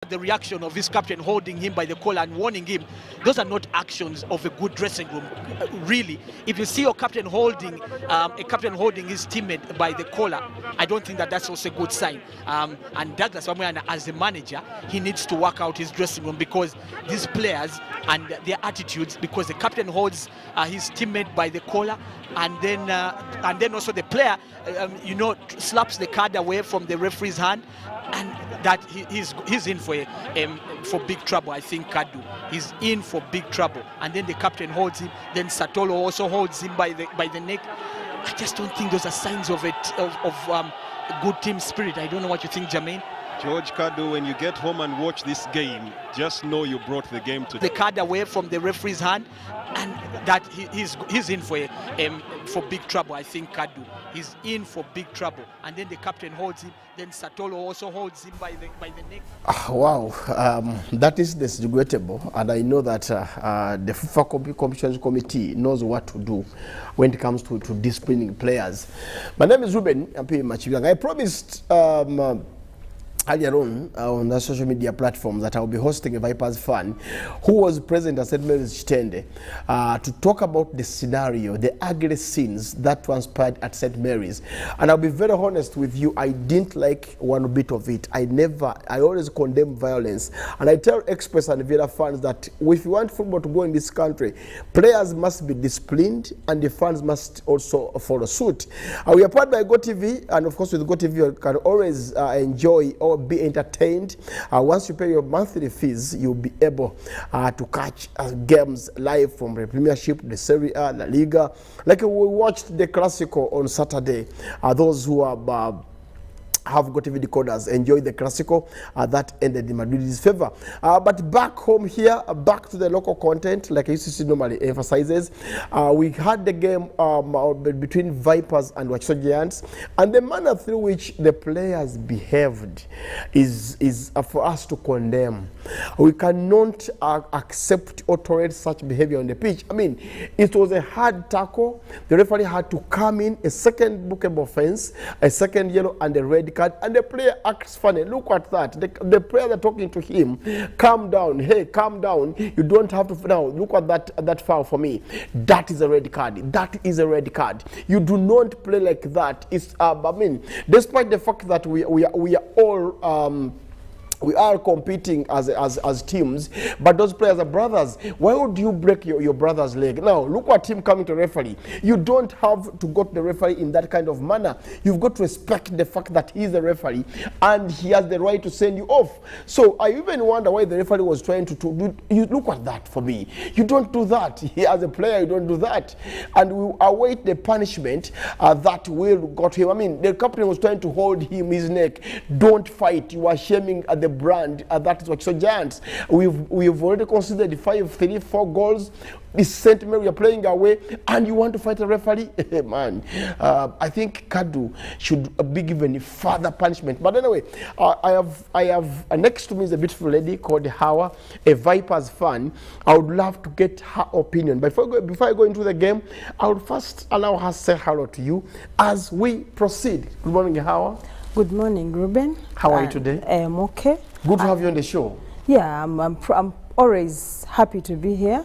The reaction of his captain holding him by the collar and warning him, those are not actions of a good dressing room. Really, if you see your captain holding his teammate by the collar, I don't think that's also a good sign. And Douglas Wamuyana, as a manager, he needs to work out his dressing room, because these players and their attitudes, because the captain holds his teammate by the collar, and then also the player slaps the card away from the referee's hand, and that he's in for big trouble. I think Kadu, he's in for big trouble. And then the captain holds him, then Satolo also holds him by the neck. I just don't think those are signs of good team spirit. I don't know what you think, Jermaine. George Kadu, when you get home and watch this game, just know you brought the game to the card away from the referee's hand, and that he's in for big trouble. I think Kadu, he's in for big trouble. And then the captain holds him, then Satolo also holds him by the neck. Wow, that is disregrettable, and I know that the FIFA Competitions Committee knows what to do when it comes to disciplining players. My name is Ruben Machibilang. I promised earlier on the social media platforms that I will be hosting a Vipers fan who was present at St. Mary's Chitende to talk about the scenario, the ugly scenes that transpired at St. Mary's. And I'll be very honest with you, I didn't like one bit of it. I always condemn violence. And I tell Express and Villa fans that if you want football to go in this country, players must be disciplined and the fans must also follow suit. We are powered by GoTV, and of course with GoTV you can always enjoy or be entertained. Once you pay your monthly fees, you'll be able to catch games live from the Premiership, the Serie A, La Liga. Like we watched the Clasico on Saturday. Those who have GoTV decoders enjoy the Clasico that ended in Madrid's favor. But back home here, back to the local content, like UCC normally emphasizes, we had the game between Vipers and Wachiso Giants, and the manner through which the players behaved is for us to condemn. We cannot accept or tolerate such behavior on the pitch. I mean, it was a hard tackle. The referee had to come in, a second bookable offense, a second yellow, and a red card, and the player acts funny. Look at that. The players are talking to him. Calm down. Hey, calm down. You don't have to. Now look at that foul for me. That is a red card. That is a red card. You do not play like that. It's I mean, despite the fact that we are all we are competing as teams, but those players are brothers. Why would you break your brother's leg? Now, look at him coming to referee. You don't have to go to the referee in that kind of manner. You've got to respect the fact that he's the referee and he has the right to send you off. So I even wonder why the referee was trying to do. You look at that for me. You don't do that. As a player, you don't do that. And we await the punishment that will got him. I mean, the captain was trying to hold him his neck. Don't fight. You are shaming the brand that is Wachiso Giants. We've already considered 5-3-4 goals. This St. Mary are playing away, and you want to fight a referee? Man, I think Kadu should be given further punishment. But anyway, I have next to me is a beautiful lady called Hawa, a Vipers fan. I would love to get her opinion. But before I go into the game, I would first allow her to say hello to you as we proceed. Good morning, Hawa. Good morning, Ruben. How are you today? I'm okay. Good to have you on the show. Yeah, I'm always happy to be here.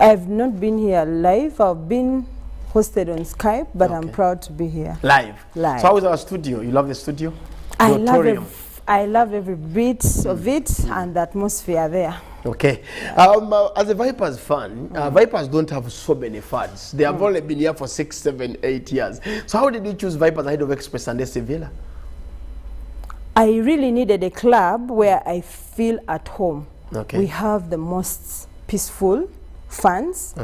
I've not been here live. I've been hosted on Skype, but I'm proud to be here. Live. So how is our studio? You love the studio? I love every bit of it and the atmosphere there. Okay. As a Vipers fan, Vipers don't have so many fans. They have only been here for 6, 7, 8 years. So how did you choose Vipers ahead of Express and SC Villa? I really needed a club where I feel at home. Okay. We have the most peaceful fans.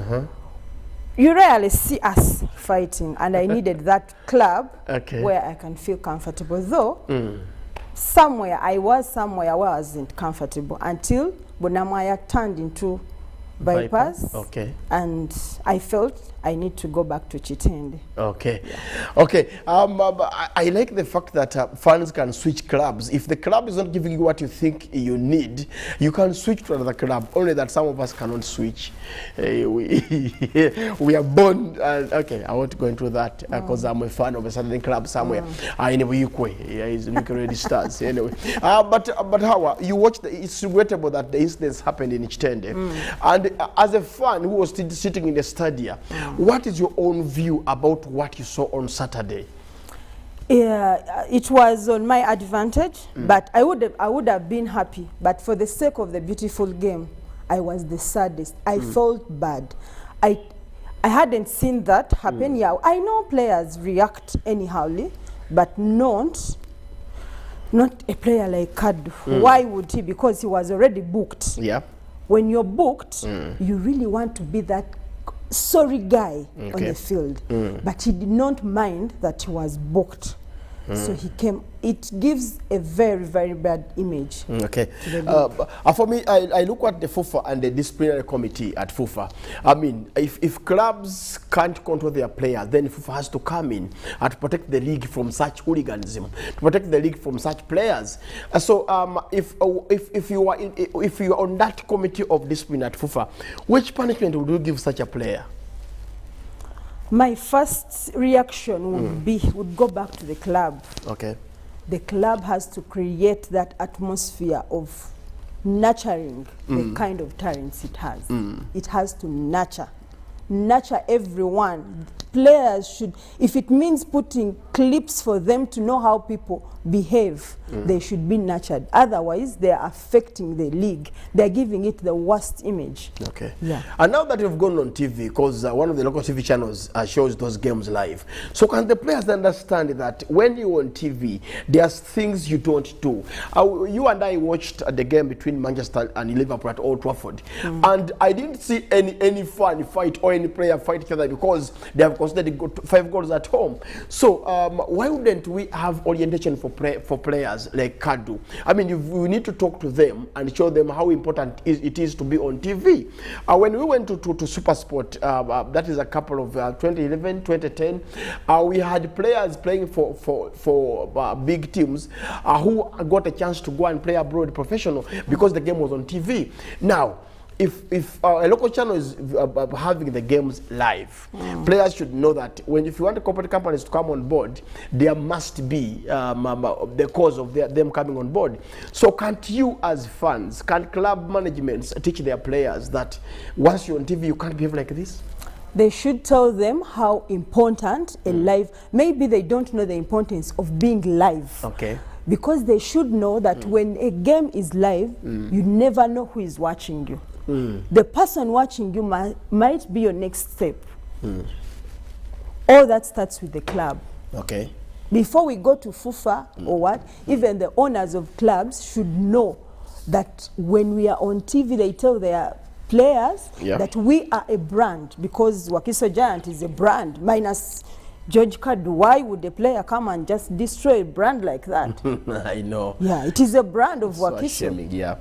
You rarely see us fighting, and I needed that club where I can feel comfortable. Though I was somewhere where I wasn't comfortable until Bonamaya turned into Vipers. And I felt I need to go back to Chitende. Okay. Okay. I like the fact that fans can switch clubs. If the club is not giving you what you think you need, you can switch to another club. Only that some of us cannot switch. We are born. Okay, I won't go into that because I'm a fan of a certain club somewhere. Anyway, is Red Stars. Anyway, but how you watch it's regrettable that the incidents happened in Chitende, and as a fan who was sitting in the stadium. What is your own view about what you saw on Saturday? Yeah, it was on my advantage, but I would have been happy. But for the sake of the beautiful game, I was the saddest. I felt bad. I hadn't seen that happen. Yeah, I know players react anyhowly, but not a player like Kadu. Why would he? Because he was already booked. Yeah. When you're booked, you really want to be that sorry guy on the field, but he did not mind that he was booked. So he came. It gives a very, very bad image. Okay. For me, I look at the FUFA and the disciplinary committee at FUFA. I mean, if clubs can't control their players, then FUFA has to come in and protect the league from such hooliganism, to protect the league from such players. So if you are on that committee of discipline at FUFA, which punishment would you give such a player? My first reaction would go back to the club. Okay. The club has to create that atmosphere of nurturing the kind of talents it has. It has to nurture everyone. Players should, if it means putting clips for them to know how people behave, they should be nurtured. Otherwise, they are affecting the league. They're giving it the worst image. Okay. Yeah. And now that you've gone on TV, because one of the local TV channels shows those games live, so can the players understand that when you're on TV, there's things you don't do? You and I watched the game between Manchester and Liverpool at Old Trafford, and I didn't see any fan fight or any player fight each other because they have considered 5 goals at home. So why wouldn't we have orientation for players like Kadu? I mean, we need to talk to them and show them how important it is to be on TV. When we went to Supersport, that is a couple of 2011, 2010, we had players playing for big teams who got a chance to go and play abroad professional because the game was on TV. Now, if a local channel is having the games live, players should know that if you want the corporate companies to come on board, there must be the cause of them coming on board. So can't you as fans, can club managements teach their players that once you're on TV, you can't behave like this? They should tell them how important a live, maybe they don't know the importance of being live. Okay. Because they should know that when a game is live, you never know who is watching you. The person watching you might be your next step. All that starts with the club. Okay. Before we go to FUFA or what, even the owners of clubs should know that when we are on TV, they tell their players that we are a brand, because Wakiso Giant is a brand, minus George Kadu. Why would a player come and just destroy a brand like that? I know. Yeah, it is a brand of Wakiso. So shaming, yeah.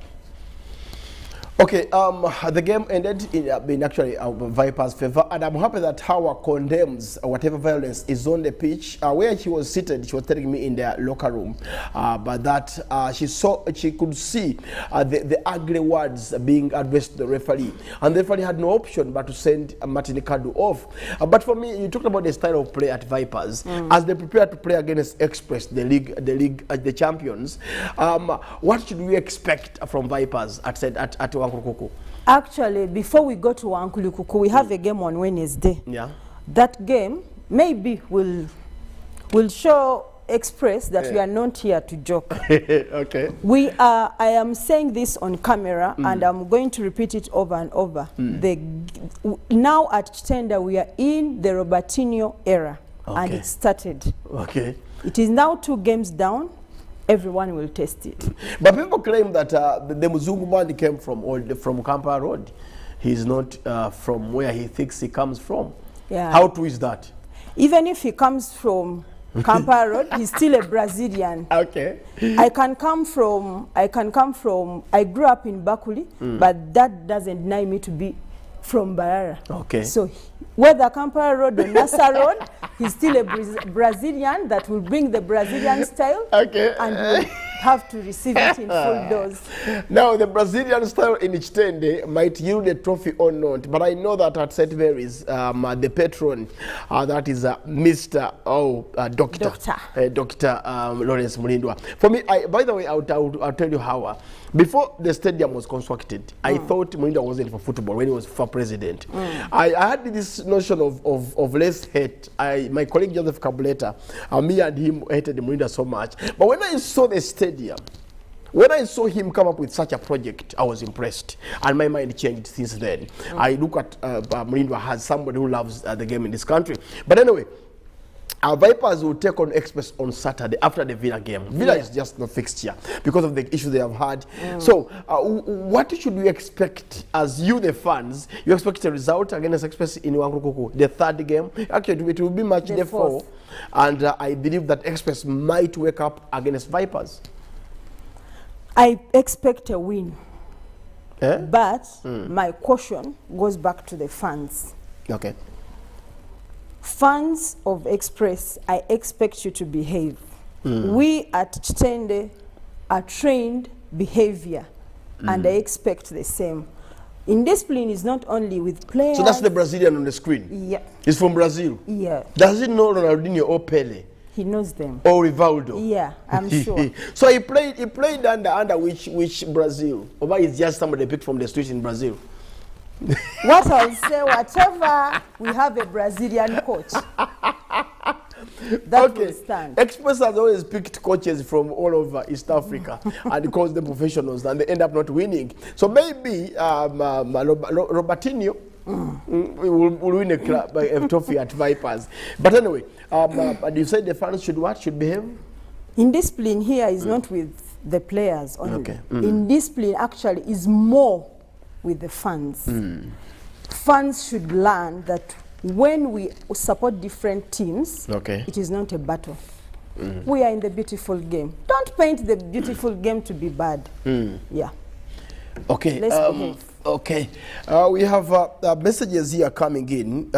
Okay, the game ended in actually Vipers' favor, and I'm happy that Hawa condemns whatever violence is on the pitch. Where she was seated, she was telling me in their locker room, but that she could see the ugly words being addressed to the referee, and the referee had no option but to send Martin Kadu off. But for me, you talked about the style of play at Vipers as they prepare to play against Express, the champions. What should we expect from Vipers at Wankulukuku? Actually, before we go to Wankulukuku, we have a game on Wednesday. Yeah. That game maybe will show Express that we are not here to joke. Okay. I am saying this on camera, and I'm going to repeat it over and over. Now at Chitenda, we are in the Robertinho era, and it started. Okay. It is now 2 games down. Everyone will test it. But people claim that the Muzungu man came from Kampala Road. He's not from where he thinks he comes from. Yeah. How true is that? Even if he comes from Kampala Road, he's still a Brazilian. Okay. I grew up in Bakuli, but that doesn't deny me to be from Barara. Okay. So whether Kampala Road or Nasa Road, he's still a Brazilian that will bring the Brazilian style. Okay. And will have to receive it in full dose. Now, the Brazilian style in Ichitende might yield a trophy or not, but I know that at St. Mary's, the patron, that is Dr. Lawrence Mulindwa. For me, by the way, I'll tell you how. Before the stadium was constructed, I thought Mulindwa wasn't for football when he was for president. I had this notion of less hate. My colleague Joseph Kabuleta, me and him hated Mulindwa so much. But when I saw the stadium, when I saw him come up with such a project, I was impressed, and my mind changed since then. I look at Mulindwa as somebody who loves the game in this country. But anyway, our Vipers will take on Express on Saturday after the Villa game. Villa is just no fixture because of the issues they have had. So, what should we expect as you, the fans? You expect a result against Express in Wangukuku, the third game? Actually, it will be match day 4, and I believe that Express might wake up against Vipers. I expect a win, but my caution goes back to the fans. Okay. Fans of Express, I expect you to behave. We at Chitende are trained behavior, and I expect the same. Indiscipline is not only with players. So that's the Brazilian on the screen? Yeah. He's from Brazil? Yeah. Does he know Ronaldinho or Pele? He knows them. Or Rivaldo? Yeah, I'm sure. So he played under which Brazil? Or is just somebody picked from the streets in Brazil? What I'll say, whatever, we have a Brazilian coach. That will stand. Express has always picked coaches from all over East Africa and calls them professionals, and they end up not winning. So maybe Robertinho will win a trophy at Vipers. But anyway, you said the fans should behave? Indiscipline here is not with the players only. Okay. Indiscipline actually is more with the fans. Fans should learn that when we support different teams, it is not a battle. We are in the beautiful game. Don't paint the beautiful game to be bad. Yeah. Okay. Let's behave. Okay. We have messages here coming in.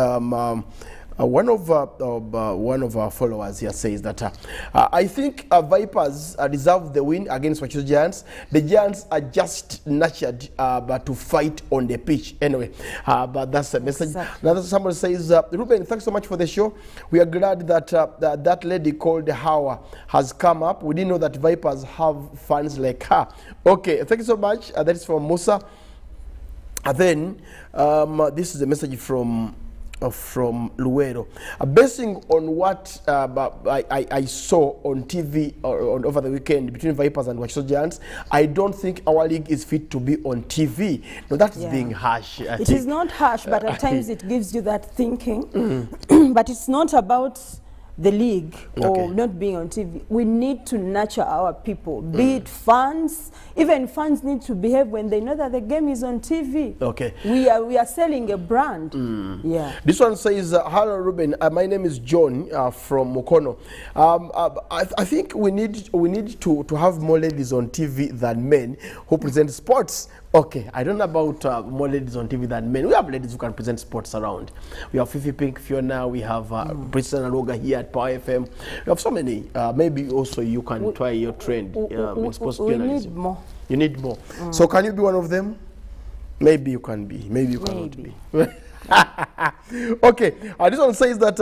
One of our followers here says that I think Vipers deserve the win against Wachuzo Giants. The Giants are just nurtured but to fight on the pitch. Anyway, but that's the message. Exactly. Now somebody says, Ruben, thanks so much for the show. We are glad that that lady called Hawa has come up. We didn't know that Vipers have fans like her. Okay, thank you so much. That is from Musa. And then this is a message from Luero. Basing on what I saw on TV over the weekend between Vipers and Wachuzo Giants, I don't think our league is fit to be on TV. No, that is being harsh. It is not harsh, but at times it gives you that thinking. But it's not about the league or not being on TV. We need to nurture our people, be it fans. Even fans need to behave when they know that the game is on TV. Okay. We are selling a brand. Yeah. This one says, hello Ruben, my name is John from Mukono. I think we need to have more ladies on TV than men who present sports. Okay, I don't know about more ladies on TV than men. We have ladies who can present sports around. We have Fifi Pink, Fiona, we have Priscilla Naroga here at Power FM. We have so many. Maybe also you can try your trend in sports journalism. We need more. You need more. So can you be one of them? Maybe you can be. Maybe you cannot be. Okay, this one says that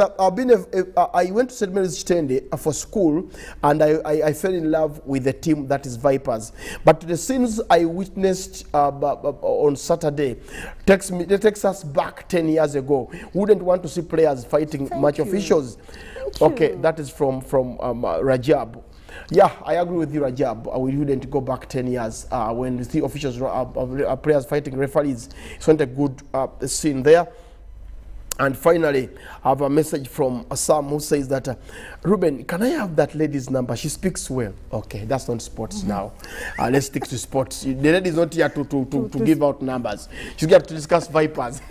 I went to St. Mary's Chitende for school, and I fell in love with the team that is Vipers. But the scenes I witnessed on Saturday takes us back 10 years ago. Wouldn't want to see players fighting match officials. Okay, that is from Rajab. Yeah, I agree with you, Rajab. We wouldn't go back 10 years when we see officials, players fighting referees. It's not a good scene there. And finally, I have a message from Sam who says that, Ruben, can I have that lady's number? She speaks well. Okay, that's not sports now. Let's stick to sports. The lady is not here to give out numbers. She's here to discuss Vipers.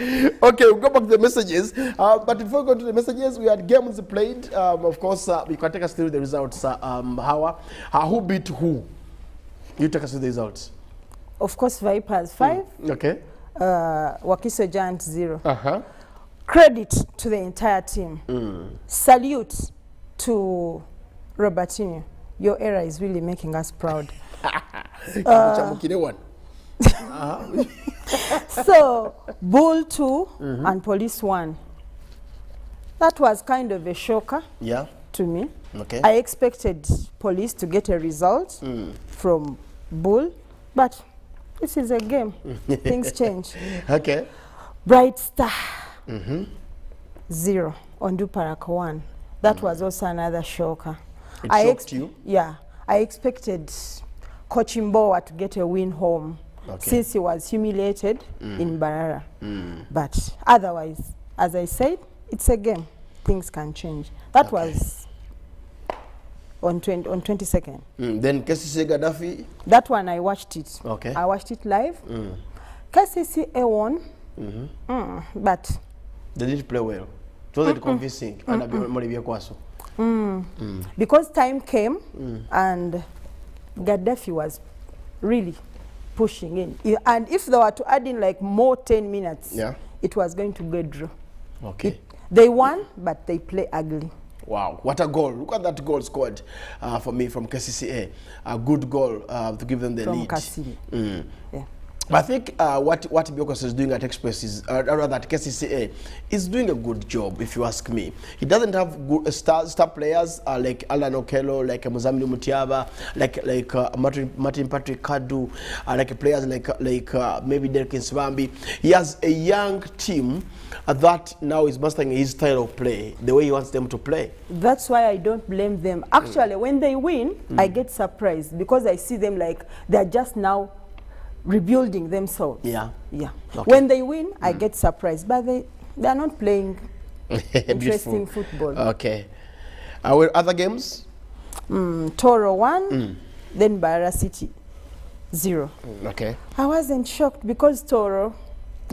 Okay, we'll go back to the messages. But before we go to the messages, we had games played. Of course, you can take us through the results. Who beat who? You take us through the results. of course, Vipers 5. Okay. Wakiso Giants 0. Credit to the entire team. Salute to Robertinho. Your era is really making us proud. So, Bull 2 and Police 1. That was kind of a shocker to me. Okay. I expected Police to get a result from Bull, but this is a game. Things change. Okay. Bright Star 0, Ondu Paraka 1. That was also another shocker. It shocked you? Yeah. I expected Coach Mbowa to get a win home since he was humiliated in Barara. But otherwise, as I said, it's a game. Things can change. That was on 22nd. Then KCCA Gaddafi? That one, I watched it. Okay. I watched it live. KCCA won, but they didn't play well. It wasn't convincing. Because time came and Gaddafi was really pushing in. And if they were to add in like more 10 minutes, it was going to get draw. Okay. They won, but they play ugly. Wow, what a goal. Look at that goal scored for me from KCCA. A good goal to give them the lead. From Kasiri. Yeah. But I think what Biokos is doing at Express is, rather at KCCA, is doing a good job, if you ask me. He doesn't have good star players like Alan Okello, like Muzamili Mutiaba, like Martin Patrick Kadu, like players like maybe Derek Nsibambi. He has a young team that now is mastering his style of play, the way he wants them to play. That's why I don't blame them. Actually, when they win, I get surprised because I see them like they're just now rebuilding themselves. Yeah. Okay. When they win, I get surprised, but they're not playing interesting football. Okay. Were other games? Toro 1, then Barra City 0. Okay. I wasn't shocked because Toro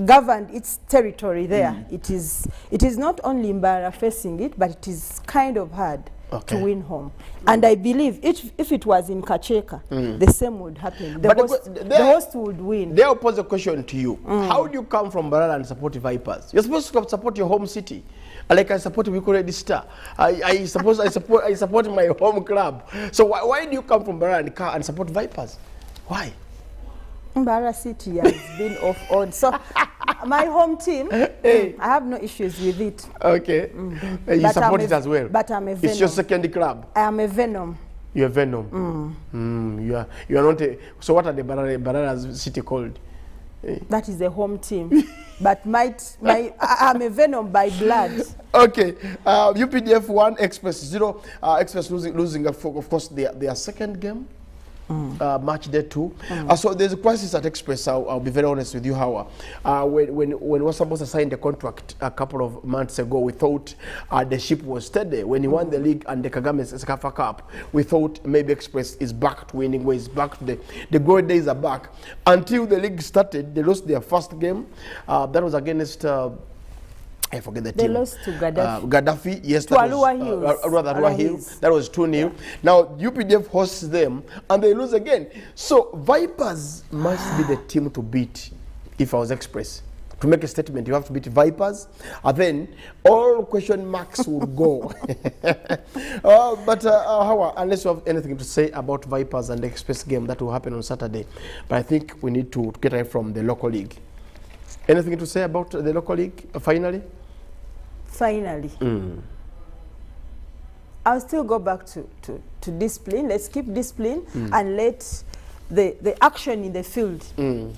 governed its territory there. It is not only Mbara facing it, but it is kind of hard to win home. And I believe if it was in Kacheka, the same would happen. The host would win. They will pose a question to you. How do you come from Barara and support Vipers? You're supposed to support your home city. Like I support Wiko Red Star. I support my home club. So why do you come from Barara and support Vipers? Why? Mbara City has been off on. So my home team, I have no issues with it. Okay. You support it as well. But I'm a Venom. It's your second club. I am a Venom. You're Venom. You are not a, so what are the Barara City called? That is a home team. But I'm a Venom by blood. Okay. UPDF 1, Express 0. Express losing of course their second game. Match day 2. So there's a crisis at Express. I'll be very honest with you, Hawa. When we were supposed to sign the contract a couple of months ago, we thought the ship was steady. When he won the league and the Kagame Sekafa Cup, we thought maybe Express is back to winning ways, back to the glory days are back. Until the league started, they lost their first game. That was against I forget the team. They lost to Gaddafi. Gaddafi, yes. To Arua Hills. Arua Hills. That was 2-0. Now, UPDF hosts them, and they lose again. So, Vipers must be the team to beat if I was Express. To make a statement, you have to beat Vipers, and then all question marks would go. But, Hawa, unless you have anything to say about Vipers and the Express game that will happen on Saturday, but I think we need to get away from the local league. Anything to say about the local league, finally? Finally. I'll still go back to discipline. Let's keep discipline and let the action in the field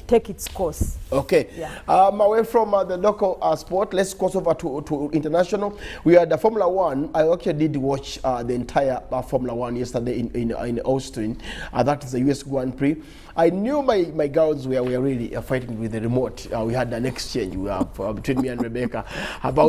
take its course. Okay. Yeah. Away from the local sport, let's cross over to international. We had the Formula 1. I actually did watch the entire Formula 1 yesterday in Austin. That is the US Grand Prix. I knew my girls were really fighting with the remote. We had an exchange between me and Rebecca about